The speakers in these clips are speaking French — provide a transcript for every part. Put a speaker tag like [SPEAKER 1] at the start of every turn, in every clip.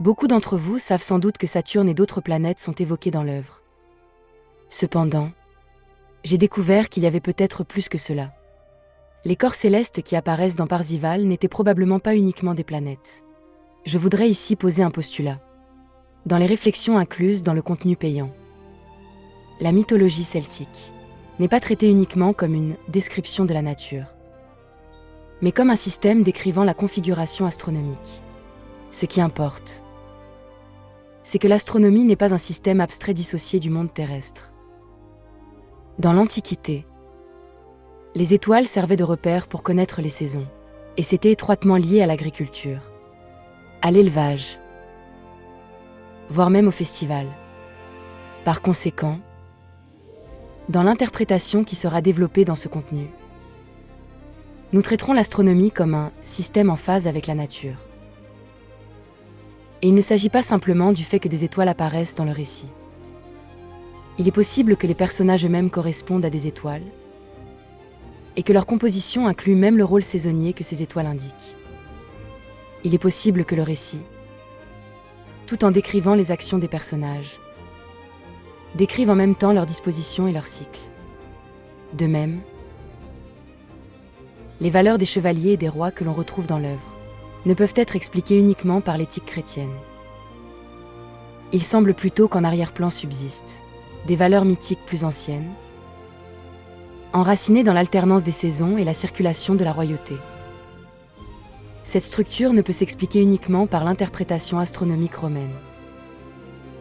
[SPEAKER 1] Beaucoup d'entre vous savent sans doute que Saturne et d'autres planètes sont évoquées dans l'œuvre. Cependant, j'ai découvert qu'il y avait peut-être plus que cela. Les corps célestes qui apparaissent dans Parzival n'étaient probablement pas uniquement des planètes. Je voudrais ici poser un postulat. Dans les réflexions incluses dans le contenu payant, la mythologie celtique n'est pas traitée uniquement comme une description de la nature, mais comme un système décrivant la configuration astronomique. Ce qui importe, c'est que l'astronomie n'est pas un système abstrait dissocié du monde terrestre. Dans l'Antiquité, les étoiles servaient de repères pour connaître les saisons, et c'était étroitement lié à l'agriculture, à l'élevage, voire même au festival. Par conséquent, dans l'interprétation qui sera développée dans ce contenu, nous traiterons l'astronomie comme un système en phase avec la nature. Et il ne s'agit pas simplement du fait que des étoiles apparaissent dans le récit. Il est possible que les personnages eux-mêmes correspondent à des étoiles, et que leur composition inclut même le rôle saisonnier que ces étoiles indiquent. Il est possible que le récit, tout en décrivant les actions des personnages, décrive en même temps leur disposition et leur cycle. De même, les valeurs des chevaliers et des rois que l'on retrouve dans l'œuvre ne peuvent être expliquées uniquement par l'éthique chrétienne. Il semble plutôt qu'en arrière-plan subsistent des valeurs mythiques plus anciennes, enracinées dans l'alternance des saisons et la circulation de la royauté. Cette structure ne peut s'expliquer uniquement par l'interprétation astronomique romaine.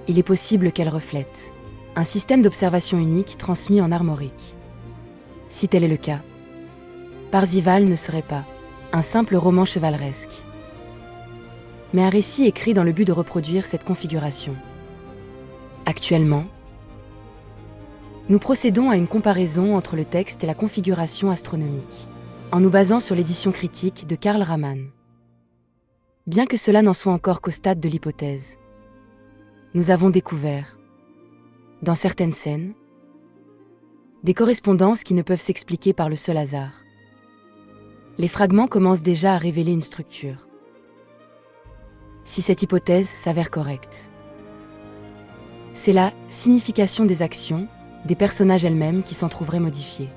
[SPEAKER 1] Il est possible qu'elle reflète un système d'observation unique transmis en armorique. Si tel est le cas, Parzival ne serait pas un simple roman chevaleresque, mais un récit écrit dans le but de reproduire cette configuration. Actuellement, nous procédons à une comparaison entre le texte et la configuration astronomique, en nous basant sur l'édition critique de Karl Ramann. Bien que cela n'en soit encore qu'au stade de l'hypothèse, nous avons découvert, dans certaines scènes, des correspondances qui ne peuvent s'expliquer par le seul hasard. Les fragments commencent déjà à révéler une structure. Si cette hypothèse s'avère correcte, c'est la signification des actions des personnages elles-mêmes qui s'en trouveraient modifiées.